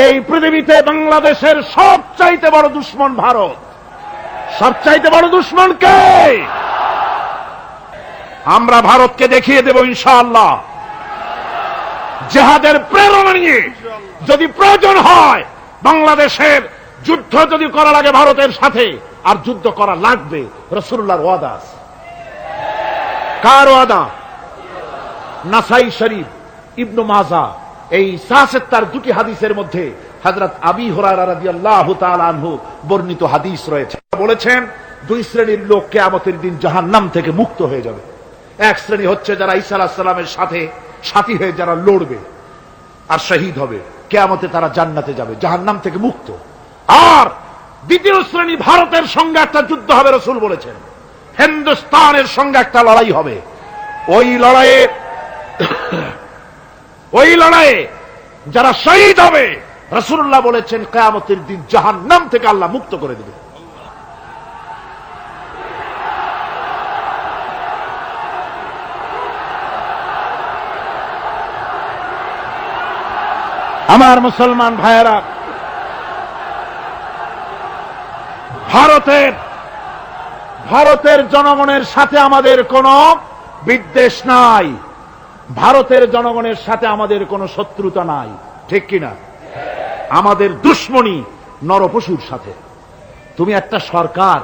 এই পৃথিবীতে বাংলাদেশের সবচাইতে বড় দুশ্মন ভারত। সবচাইতে বড় দুশ্মন কে? আমরা ভারতকে দেখিয়ে দেব ইনশাআল্লাহ। জিহাদের প্রেরণা নিয়ে যদি প্রয়োজন হয় বাংলাদেশের যুদ্ধ যদি করা লাগে ভারতের সাথে, আর যুদ্ধ করা লাগবে, রাসূলুল্লাহর ওয়াদা আছে। কার ওয়াদা? নাসাই শরীফ, ইবনে মাজাহ, এই তার দুটি হাদিসের মধ্যে হযরত আবী হুরায়রা রাদিয়াল্লাহু তাআলা আনহু বর্ণিত হাদিস রয়েছে। বলেছেন, দুই শ্রেণীর লোক কিয়ামতের দিন জাহান্নাম থেকে মুক্ত হয়ে যাবে। এক শ্রেণী হচ্ছে যারা ঈসা আলাইহিস সালামের সাথে সাথী হয়ে যারা লড়বে আর শহীদ হবে, কিয়ামতে তারা জান্নাতে যাবে, জাহান্নাম থেকে মুক্ত। আর দ্বিতীয় শ্রেণী ভারতের সঙ্গে একটা যুদ্ধ হবে, রাসূল বলেছেন হিন্দুস্তানের সঙ্গে একটা লড়াই হবে। ওই লড়াইয়ে যারা শহীদ হবে, রাসূলুল্লাহ বলেছেন কিয়ামতের দিন জাহান্নাম থেকে আল্লাহ মুক্ত করে দেবে। আমার মুসলমান ভাইয়েরা, ভারতের জনগণের সাথে আমাদের কোনো বিদ্বেষ নাই, ভারতের জনগণের সাথে আমাদের কোনো শত্রুতা নাই, ঠিক কিনা? আমাদের দুশ্মনী নরপশুর সাথে। তুমি একটা সরকার,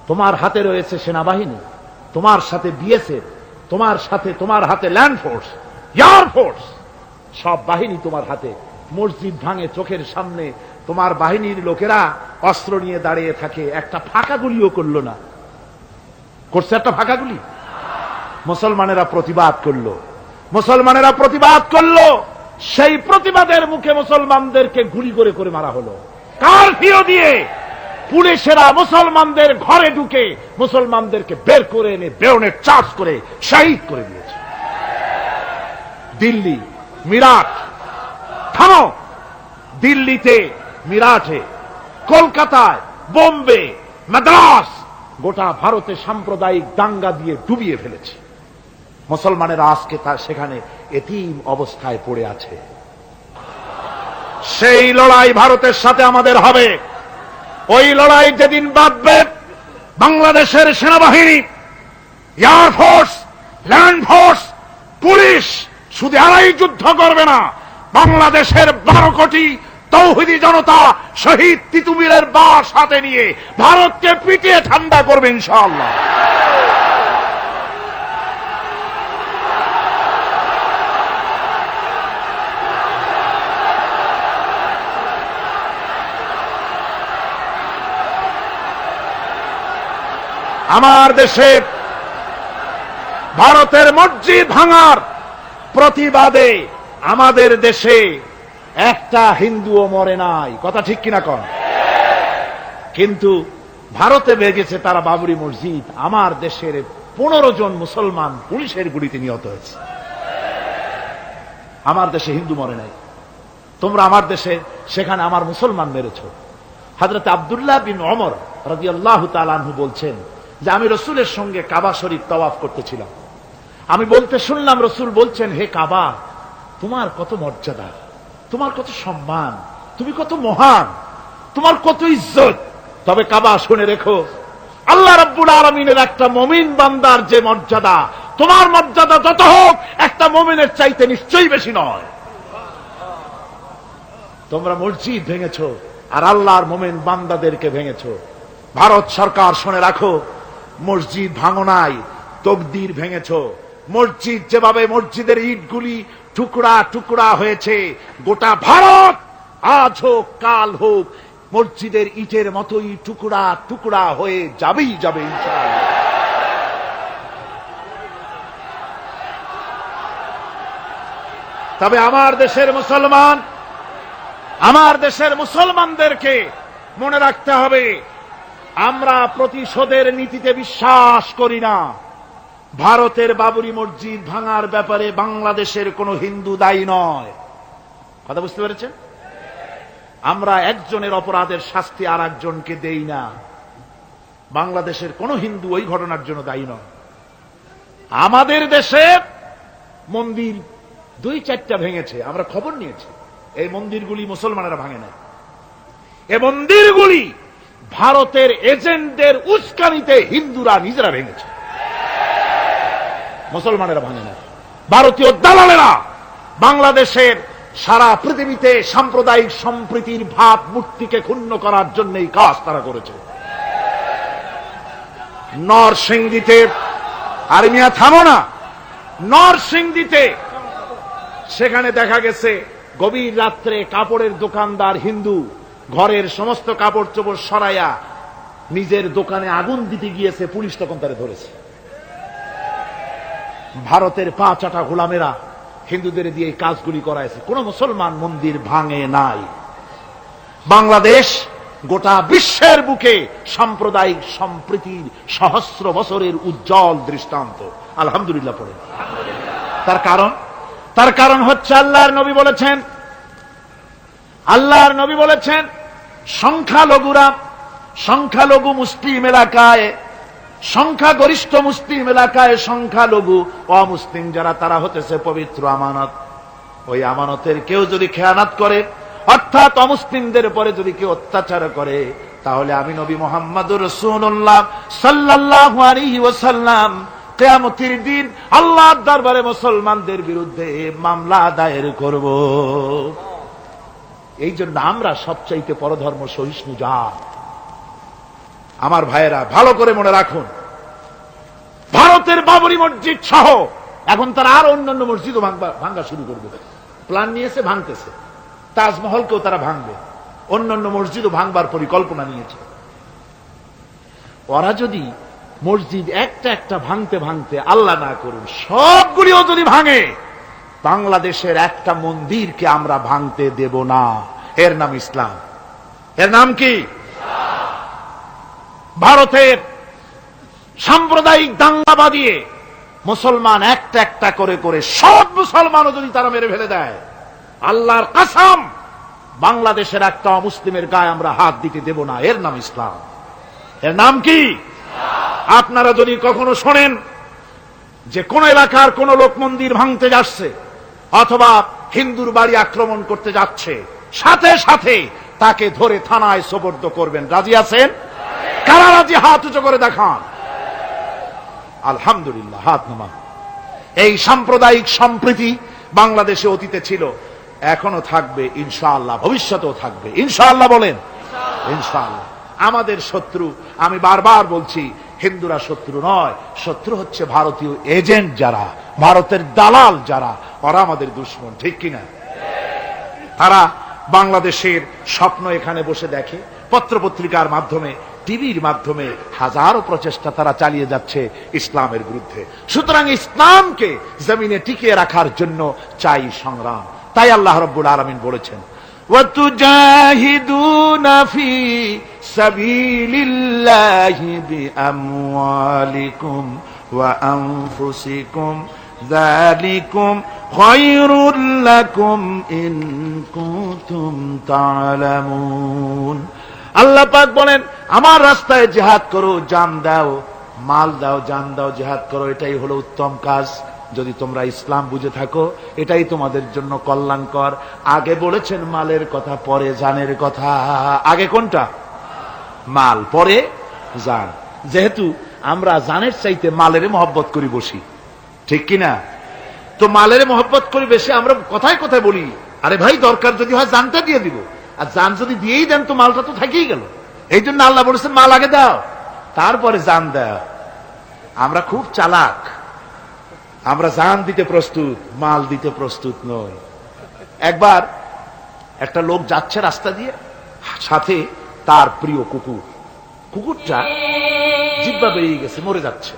তোমার হাতে রয়েছে সেনাবাহিনী, তোমার সাথে বিএসএফ, তোমার হাতে ল্যান্ড ফোর্স, এয়ার ফোর্স, সব বাহিনী তোমার হাতে। মসজিদ ভাঙে চোখের সামনে, তোমার বাহিনীর লোকেরা অস্ত্র নিয়ে দাঁড়িয়ে থাকে, একটা ফাঁকা গুলিও করলো না। করছে একটা ফাঁকা গুলি? মুসলমানেরা প্রতিবাদ করলো, সেই প্রতিবাদের মুখে মুসলমানদেরকে গুলি করে করে মারা হলো। কারফিউ দিয়ে পুলিশেরা মুসলমানদের ঘরে ঢুকে মুসলমানদেরকে বের করে এনে বেয়নেট চার্জ করে শহীদ করে দিয়েছে। দিল্লি, মিরাট, থামো। দিল্লিতে, মিরাটে, কলকাতায়, বোম্বে, মাদ্রাস, গোটা ভারতে সাম্প্রদায়িক দাঙ্গা দিয়ে ডুবিয়ে ফেলেছে। মুসলমানেরা আজকে তার সেখানে এতিম অবস্থায় পড়ে আছে। সেই লড়াই ভারতের সাথে আমাদের হবে। ওই লড়াই যেদিন বাঁধবে, বাংলাদেশের সেনাবাহিনী, air force, land force, police শুধু এরাই যুদ্ধ করবে না, বাংলাদেশের 12 কোটি তৌহিদি জনতা শহীদ তিতুমীরের বাস হাতে নিয়ে ভারতকে পিটিয়ে ঠান্ডা করবে ইনশাআল্লাহ। আমার দেশে ভারতের মসজিদ ভাঙার প্রতিবাদে আমাদের দেশে একটা হিন্দুও মরে নাই, কথা ঠিক কিনা কন? কিন্তু ভারতে ভেঙেছে তারা বাবরি মসজিদ, আমার দেশের 15 জন মুসলমান পুলিশের গুলিতে নিহত হয়েছে। আমার দেশে হিন্দু মরে নাই, তোমরা আমার দেশে সেখানে আমার মুসলমান মেরেছ। হযরত আব্দুল্লাহ বিন ওমর রাদিয়াল্লাহু তাআলা আনহু বলছেন যে আমি রাসূলের সঙ্গে কাবা শরীফ তাওয়াফ করতেছিলাম, আমি বলতে শুনলাম রাসূল বলছেন, হে কাবা, তোমার কত মর্যাদা, তোমার কত সম্মান, তুমি কত মহান, তোমার কত ইজ্জত। তবে কাবা শুনে রেখো, আল্লাহ রাব্বুল আলামিনের একটা মুমিন বান্দার যে মর্যাদা, তোমার মর্যাদা যত হোক একটা মুমিনের চাইতে নিশ্চয়ই বেশি নয়। তোমরা মসজিদ ভেঙেছো আর আল্লাহর মুমিন বান্দাদেরকে ভেঙেছো। ভারত সরকার শুনে রাখো, মসজিদ ভাঙো নাই, তকদির ভেঙেছো। মসজিদ যেভাবে মসজিদের ইটগুলি টুকরা টুকরা হয়েছে, গোটা ভারত আজ হোক কাল হোক মসজিদের ইটের মতোই টুকরা টুকরা হয়ে যাবেই যাবে ইনশাআল্লাহ। তবে আমার দেশের মুসলমানদেরকে মনে রাখতে হবে, আমরা প্রতিশোধের নীতিতে বিশ্বাস করি না। ভারতের বাবরি মসজিদ ভাঙার ব্যাপারে বাংলাদেশের কোন হিন্দু দায়ী নয়, কথা বুঝতে পেরেছেন? আমরা একজনের অপরাধের শাস্তি আর একজনকে দেই না। বাংলাদেশের কোন হিন্দু ওই ঘটনার জন্য দায়ী নয়। আমাদের দেশে মন্দির 2-4টা ভেঙেছে, আমরা খবর নিয়েছি, এই মন্দিরগুলি মুসলমানেরা ভাঙে না, এই মন্দিরগুলি ভারতের এজেন্টদের উস্কানিতে হিন্দুরা নিজেরা ভেঙেছে, মুসলমানেরা ভাঙে না। ভারতীয় দালালেরা বাংলাদেশের সারা পৃথিবীতে সাম্প্রদায়িক সম্প্রীতির ভাব মূর্তিকে ক্ষুণ্ণ করার জন্য এই কাজ তারা করেছে। নরসিংদীতে, আর মিয়া থামো না, নরসিংদীতে সেখানে দেখা গেছে গভীর রাত্রে কাপড়ের দোকানদার হিন্দু ঘরের সমস্ত কাপড় চোপড় সরাইয়া নিজের দোকানে আগুন দিতে গিয়েছে, পুলিশ তখন তারে ধরেছে। ভারতের পা চাটা গোলামেরা হিন্দুদের দিয়ে এই কাজগুলি করাইছে, কোন মুসলমান মন্দির ভাঙে নাই। বাংলাদেশ গোটা বিশ্বের বুকে সাম্প্রদায়িক সম্প্রীতির সহস্র বছরের উজ্জ্বল দৃষ্টান্ত। আলহামদুলিল্লাহ পড়ে। তার কারণ হচ্ছে আল্লাহর নবী বলেছেন সংখ্যালঘু মুসলিম এলাকায়, সংখ্যাগরিষ্ঠ মুসলিম এলাকায় সংখ্যালঘু অমুসলিম যারা, তারা হতেছে পবিত্র আমানত। ওই আমানতের কেউ যদি খেয়ানত করে, অর্থাৎ অমুসলিমদের পরে যদি কেউ অত্যাচার করে, তাহলে আমি নবী মুহাম্মদুর রাসূলুল্লাহ সাল্লাল্লাহু আলাইহি ওয়াসাল্লাম কিয়ামতের দিন আল্লাহর দরবারে মুসলমানদের বিরুদ্ধে মামলা দায়ের করব। এই জন্য আমরা সবচাইতে পরধর্ম সহিষ্ণু জাত। আমার ভাইয়েরা ভালো করে মনে রাখুন, ভারতের বাবরি মসজিদ সহ এখন তারা আর অন্যান্য মসজিদও ভাঙ্গা শুরু করবে, প্ল্যান নিয়েছে, ভাঙতেছে। তাজমহলকেও তারা ভাঙবে, অন্যান্য মসজিদও ভাঙবার পরিকল্পনা নিয়েছে। ওরা যদি মসজিদ একটা একটা ভাঙতে ভাঙতে, আল্লাহ না করুন, সবগুলিও যদি ভাঙে, বাংলাদেশের একটা মন্দিরকে আমরা ভাঙতে দেব না। এর নাম ইসলাম। এর নাম কি? ভারতের সাম্প্রদায়িক দাঙ্গা বাঁধিয়ে মুসলমান একটা একটা করে করে সব মুসলমানও যদি তারা মেরে ফেলে দেয়, আল্লাহর কসম, বাংলাদেশের একটা অমুসলিমের গায়ে আমরা হাত দিতে দেব না। এর নাম ইসলাম। এর নাম কি? আপনারা যদি কখনো শোনেন যে কোন এলাকার কোন লোক মন্দির ভাঙতে যাচ্ছে অথবা হিন্দুর বাড়ি আক্রমণ করতে যাচ্ছে, সাথে সাথে তাকে ধরে থানায় সোপর্দ করবেন। রাজি আছেন? কারা রাজি? হাত উঁচু করে দেখান। আলহামদুলিল্লাহ, হাত নামান। এই সাম্প্রদায়িক সম্প্রীতি বাংলাদেশে অতীতে ছিল, এখনো থাকবে ইনশাআল্লাহ, ভবিষ্যতেও থাকবে ইনশাআল্লাহ। বলেন ইনশাআল্লাহ। আমাদের শত্রু, আমি বারবার বলছি, হিন্দুরা শত্রু নয়, শত্রু হচ্ছে ভারতীয় এজেন্ট যারা, ভারতের দালাল যারা, ওরা আমাদের দুশমন। ঠিক কিনা? তারা বাংলাদেশের স্বপ্ন এখানে বসে দেখে, পত্রপত্রিকার মাধ্যমে, টিভির মাধ্যমে হাজারো প্রচেষ্টা তারা চালিয়ে যাচ্ছে ইসলামের বিরুদ্ধে। সুতরাং ইসলামকে জমিনে টিকিয়ে রাখার জন্য চাই সংগ্রাম। তাই আল্লাহ রাব্বুল আলামিন বলেছেন, وَتُجَاهِدُونَ فِي سَبِيلِ اللَّهِ بِأَمْوَالِكُمْ وَأَنفُسِكُمْ ذَلِكُمْ خَيْرٌ لَكُمْ إِن كُنتُمْ تَعْلَمُونَ। আল্লাহ পাক বলেন, আমার রাস্তায় জিহাদ করো, জান দাও, মাল দাও, জান দাও, জিহাদ করো, এটাই হলো উত্তম কাজ। যদি তোমরা ইসলাম বুঝে থাকো, এটাই তোমাদের জন্য কল্যাণকর। আগে বলেছেন মালের কথা, পরে জানের কথা। আগে কোনটা? মাল, পরে জান। যেহেতু আমরা জানের চাইতে মালের মহব্বত করি বসি, ঠিক কিনা? তো মালের মহব্বত করি বেশি, আমরা কথায় কথায় বলি, আরে ভাই দরকার যদি হয় জানটা দিয়ে দিব, আর জান যদি দিয়েই দেন তো মালটা তো থেকেই গেল। এই জন্য আল্লাহ বলেছেন মাল আগে দাও, তারপরে জান দাও। আমরা খুব চালাক, আমরা জান দিতে প্রস্তুত, মাল দিতে প্রস্তুত নই। একবার একটা লোক যাচ্ছে রাস্তা দিয়ে, সাথে তার প্রিয় কুকুর। কুকুরটা জিহ্বা বেরিয়ে গেছে, মরে যাচ্ছে।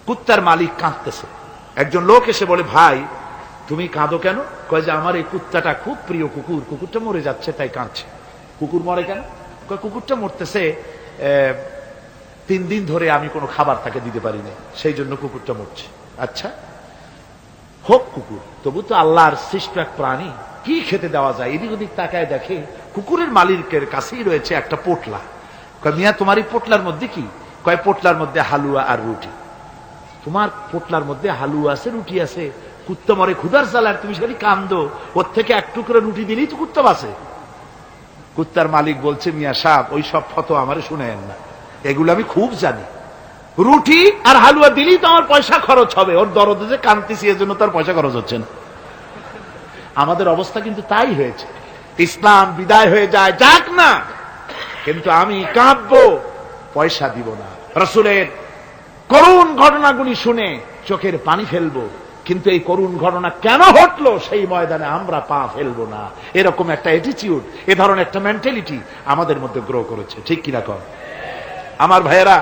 কুত্তার মালিক কাঁদতেছে। একজন লোক এসে বলে, ভাই তুমি কাঁদো কেন? কয় যে আমার এই কুত্তাটা খুব প্রিয় কুকুর, কুকুরটা মরে যাচ্ছে তাই কাঁদছে। কুকুর মরে কেন? কয় কুকুরটা মরতেছে 3 দিন ধরে আমি কোনো খাবার তাকে দিতে পারিনি, সেই জন্য কুকুরটা মরছে। আচ্ছা হোক কুকুর, তবু তো আল্লাহর সৃষ্ট এক প্রাণী, কি খেতে দেওয়া যায়? এদিক ওদিক তাকায় দেখে কুকুরের মালিকের কাছেই রয়েছে একটা পোটলা। কয় মিয়া তোমার এই পোটলার মধ্যে কি? কয় পোটলার মধ্যে হালুয়া আর রুটি। তোমার পোটলার মধ্যে হালুয়া আছে, রুটি আছে? কুত্তা মরে ক্ষুধার জ্বালায়, তুমি সেখানে কান্দো, ওর থেকে এক টুকরো রুটি দিলেই তো কুত্তা বাঁচে। কুত্তার মালিক বলছে, মিয়া সাহেব ওই সব ফতোয়া আমারে শুনেন না, এগুলো আমি খুব জানি। রুটি আর হালুয়া দিলেই তো আমার পয়সা খরচ হবে, ওর দরদে যে কাঁদতেছি এর জন্য তার পয়সা খরচ হচ্ছে না। আমাদের অবস্থা কিন্তু তাই হয়েছে। ইসলাম বিদায় হয়ে যায়, যাক না, কিন্তু আমি কাঁদবো, পয়সা দিব না। রাসূলের করুণ ঘটনাগুলি শুনে চোখের পানি ফেলবো, কিন্তু এই করুণ ঘটনা কেন ঘটলো সেই ময়দানে আমরা পা ফেলবো না। এরকম একটা অ্যাটিটিউড, এ ধরনের একটা মেন্টালিটি আমাদের মধ্যে গ্রো করেছে, ঠিক কিনা কর? আমার ভাইয়েরা,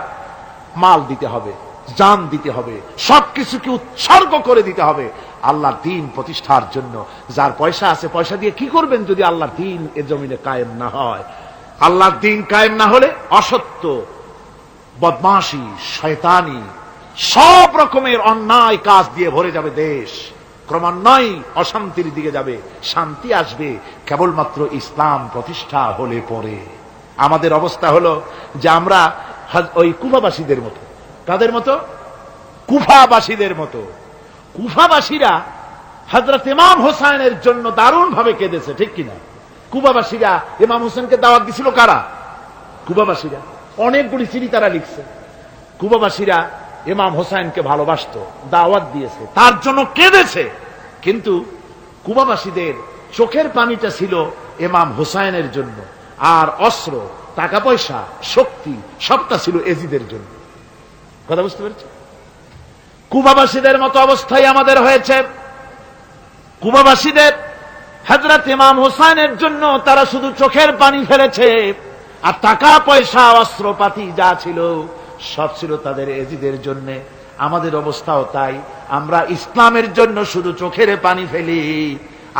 মাল দিতে হবে, জান দিতে হবে, সবকিছুকে উৎসর্গ করে দিতে হবে আল্লাহর দ্বীন প্রতিষ্ঠার জন্য। যার পয়সা আছে, পয়সা দিয়ে কি করবেন যদি আল্লাহর দ্বীন এ জমিনে কায়েম না হয়? আল্লাহর দ্বীন কায়েম না হলে অসত্য, বদমাশি, শয়তানি, সব রকমের অন্যায় কাজ দিয়ে ভরে যাবে দেশ, ক্রমান্বয়ে অশান্তির দিকে যাবে। শান্তি আসবে কেবলমাত্র ইসলাম প্রতিষ্ঠা হলে পরে। আমাদের অবস্থা হলো যে আমরা ওই কুফাবাসীদের মতো। কাদের মতো? কুফাবাসীদের মতো। কুফাবাসীরা হযরত ইমাম হোসেনের জন্য দারুণ ভাবে কেঁদেছে, ঠিক কিনা? কুফাবাসীরা ইমাম হোসেনকে দাওয়াত দিছিল কারা? কুফাবাসীরা। অনেকগুলি চিঠি তারা লিখছে। কুফাবাসীরা ইমাম হোসেনকে ভালোবাসতো, দাওয়াত দিয়েছে, তার জন্য কেঁদেছে। কিন্তু কুফাবাসীদের চোখের পানিটা ছিল ইমাম হোসেনের জন্য, আর অস্ত্র, টাকা পয়সা, শক্তি সবটা ছিল এজিদের জন্য। কথা বুঝতে পেরেছে? কুফাবাসীদের মতো অবস্থায় আমাদের হয়েছে। কুফাবাসীদের হযরত ইমাম হোসেনের জন্য তারা শুধু চোখের পানি ফেলেছে, আর টাকা পয়সা, অস্ত্রপাতি যা ছিল সব ছিল তাদের এজিদের জন্য। আমাদের অবস্থাও তাই। আমরা ইসলামের জন্য শুধু চোখের পানি ফেলি,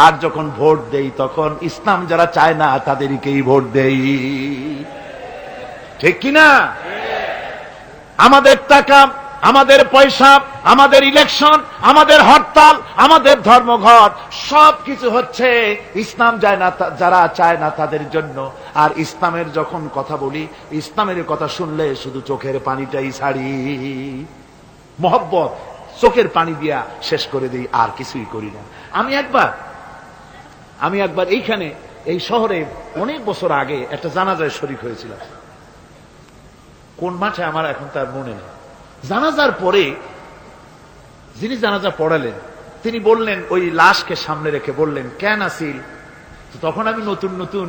আর যখন ভোট দেই তখন ইসলাম যারা চায় না তাদেরকেই ভোট দেই, ঠিক কিনা? আমাদের টাকা, আমাদের পয়সা, আমাদের ইলেকশন, আমাদের হরতাল, আমাদের ধর্মঘট সবকিছু হচ্ছে ইসলাম যায় না, যারা চায় না তাদের জন্য। আর ইসলামের যখন কথা বলি, ইসলামের কথা শুনলে শুধু চোখের পানিটাই ছাড়ি, মহব্বত চোখের পানি দিয়া শেষ করে দিই, আর কিছুই করি না। আমি একবার এইখানে এই শহরে অনেক বছর আগে একটা জানাজায় শরীক হয়েছিলাম। কোন মাঠে আমার এখন তার মনে নেই। জানাজার পরে যিনি জানাজা পড়ালেন তিনি বললেন, ওই লাশকে সামনে রেখে বললেন, কেন আসিল? তখন আমি নতুন নতুন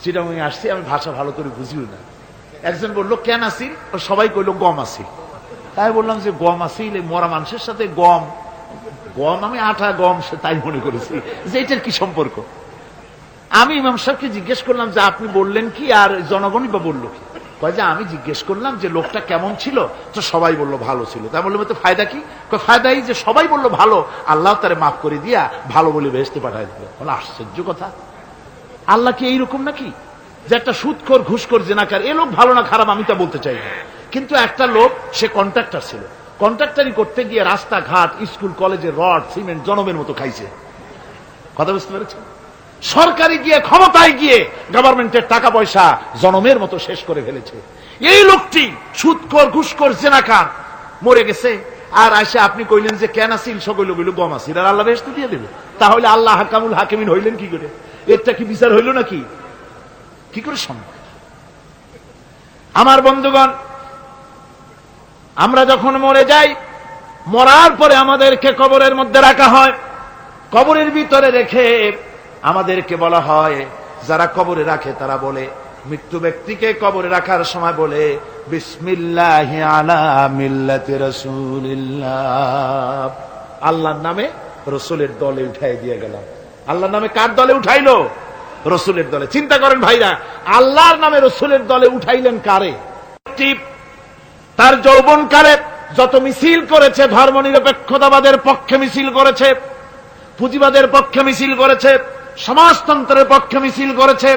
চিটাগাং আসছি, আমি ভাষা ভালো করে বুঝিও না। একজন বলল কেন আসিল, সবাই কইল গম আসিল। তাই বললাম যে গম আসিল, মরা মানুষের সাথে গম, আমি আটা গম তাই মনে করেছি যে এটার কি সম্পর্ক। আমি ইমাম সাহেবকে জিজ্ঞেস করলাম যে আপনি বললেন কি, আর জনগণই বা বললো কি? কয় যে আমি জিজ্ঞেস করলাম যে লোকটা কেমন ছিল, তো সবাই বললো ভালো ছিল। তাই বললাম তো ফায়দা কি? ফায়দাই যে সবাই বললো ভালো, আল্লাহ তারে মাফ করে দিয়া ভালো বলে বেহেশতে পাঠায় দিল। বলে আশ্চর্য কথা, আল্লাহ কি এইরকম নাকি যে একটা সুদখোর, ঘুষখোর, জেনাকার, এ লোক ভালো না খারাপ আমি তা বলতে চাই না, কিন্তু একটা লোক সে কন্ট্রাক্টর ছিল, কন্ট্রাক্টারি করতে গিয়ে রাস্তাঘাট, স্কুল কলেজের রড সিমেন্ট জনমের মতো খাইছে। কথা বুঝতে পেরেছেন? সরকারি গিয়ে, ক্ষমতায় গিয়ে গভর্নমেন্টের টাকা পয়সা জনমের মতো শেষ করে ফেলেছে। এই লোকটি সুদখোর, ঘুষখোর, জেনাকার মরে গেছে, আর আসে আপনি কইলেন যে কেন আসিল, সকল কইল গম আসিল, আর আল্লাহ বেহেশতে দিয়ে দেবে। তাহলে আল্লাহ হাকামুল হাকিমিন হইলেন কি করে? এটা কি বিচার হইল নাকি? কি করে সম্ভব? আমার বন্ধুগণ, আমরা যখন মরে যাই, মরার পরে আমাদেরকে কবরের মধ্যে রাখা হয়। কবরের ভিতরে রেখে আমাদেরকে বলা হয়, যারা কবরে রাখে তারা বলে, মৃত্যু ব্যক্তিকে কবরে রাখার সময় বলে, বিসমিল্লাহি আলা মিল্লাতি রাসূলিল্লাহ, আল্লাহর নামে রাসূলের দলে উঠাই দিয়ে গেলাম। আল্লাহর নামে কার দলে উঠাইলো? রাসূলের দলে। চিন্তা করেন ভাইরা, আল্লাহর নামে রাসূলের দলে উঠাইলেন কারে? তার যৌবনকালে যত মিছিল করেছে, ধর্মনিরপেক্ষতাবাদের পক্ষে মিছিল করেছে, পুঁজিবাদের পক্ষে মিছিল করেছে, সমাজতন্ত্রের পক্ষে মিছিল করেছে,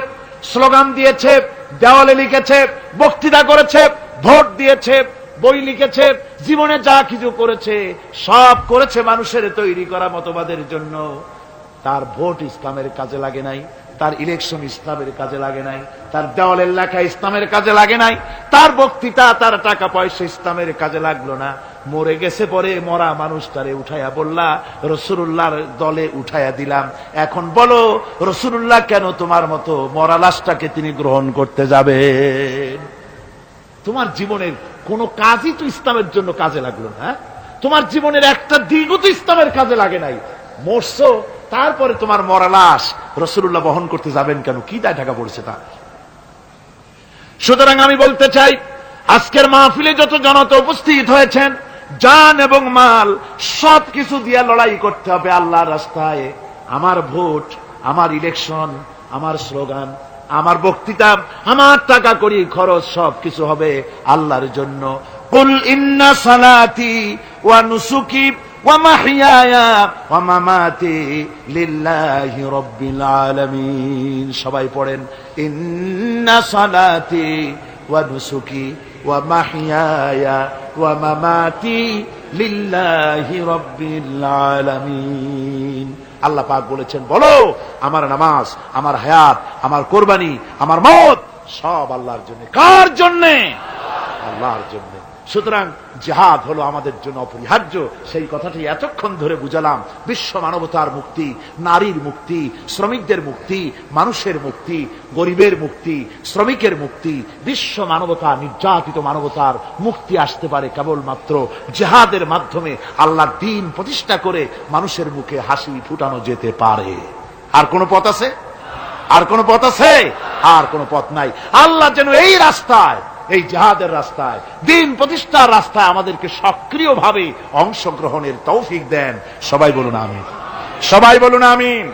স্লোগান দিয়েছে, দেওয়ালে লিখেছে, বক্তৃতা করেছে, ভোট দিয়েছে, বই লিখেছে, জীবনে যা কিছু করেছে সব করেছে মানুষের তৈরি করা মতবাদের জন্য। তার ভোট ইসলামের কাজে লাগে নাই, তার ইলেকশন ইসলামের কাজে লাগে নাই, তার দেওয়ালের লেখা ইসলামের কাজে লাগে নাই, তার বক্তৃতা তার টাকা পয়সা ইসলামের কাজে লাগলো না। মরে গেছে, পরে মরা মানুষটারে উঠাইয়া বললা রাসূলুল্লাহর দলে উঠাইয়া দিলাম। এখন বলো রাসূলুল্লাহ কেন তোমার মতো মরা লাশটাকে তিনি গ্রহণ করতে যাবেন? তোমার জীবনের কোন কাজই তো ইসলামের জন্য কাজে লাগলো না। তোমার জীবনের একটা দিনও তো ইসলামের কাজে লাগে নাই। মরছো, তারপরে তোমার মরা লাশ রাসূলুল্লাহ বহন করতে যাবেন কেন? কি দায় ঢাকা পড়েছে তা? সুতরাং আমি বলতে চাই, আজকের মাহফিলে যত জনতা উপস্থিত হয়েছেন, জান এবং মাল সবকিছু দিয়ে লড়াই করতে হবে আল্লাহর রাস্তায়। আমার ভোট, আমার ইলেকশন, আমার স্লোগান, আমার বক্তৃতা, আমার টাকা করি খরচ সবকিছু হবে আল্লাহর জন্য। কুল ইন্না সালাতি ওয়া নুসুকি ওয়া মাহইয়ায়া ওয়া মামাতি লিল্লাহি রাব্বিল আলামিন। সবাই পড়েন, ইন্না সালাতি ওয়া নুসুকি ওয়া মাহইয়ায়া ওয়া মামাতি লিল্লাহি রাব্বিল আলামিন। আল্লাহ পাক বলেছেন, বলো আমার নামাজ, আমার হায়াত, আমার কোরবানি, আমার মওত সব আল্লাহর জন্য। কার জন্য? আল্লাহর জন্য। সুতরাং জিহাদ হলো আমাদের জন্য অপরিহার্য। সেই কথাটি এতক্ষণ ধরে বুঝালাম। বিশ্ব মানবতার মুক্তি, নারীর মুক্তি, শ্রমিকদের মুক্তি, মানুষের মুক্তি, গরিবের মুক্তি, শ্রমিকের মুক্তি, বিশ্ব মানবতা, নির্যাতিত মানবতার মুক্তি আসতে পারে কেবলমাত্র জিহাদের মাধ্যমে। আল্লাহর দ্বীন প্রতিষ্ঠা করে মানুষের মুখে হাসি ফুটানো যেতে পারে। আর কোন পথ আছে? আর কোন পথ আছে? আর কোন পথ নাই। আল্লাহ যেন এই রাস্তায়, এই জিহাদের রাস্তায়, দ্বীন প্রতিষ্ঠার রাস্তায় আমাদেরকে সক্রিয়ভাবে অংশগ্রহণের তৌফিক দেন। সবাই বলুন আমিন। সবাই বলুন আমিন।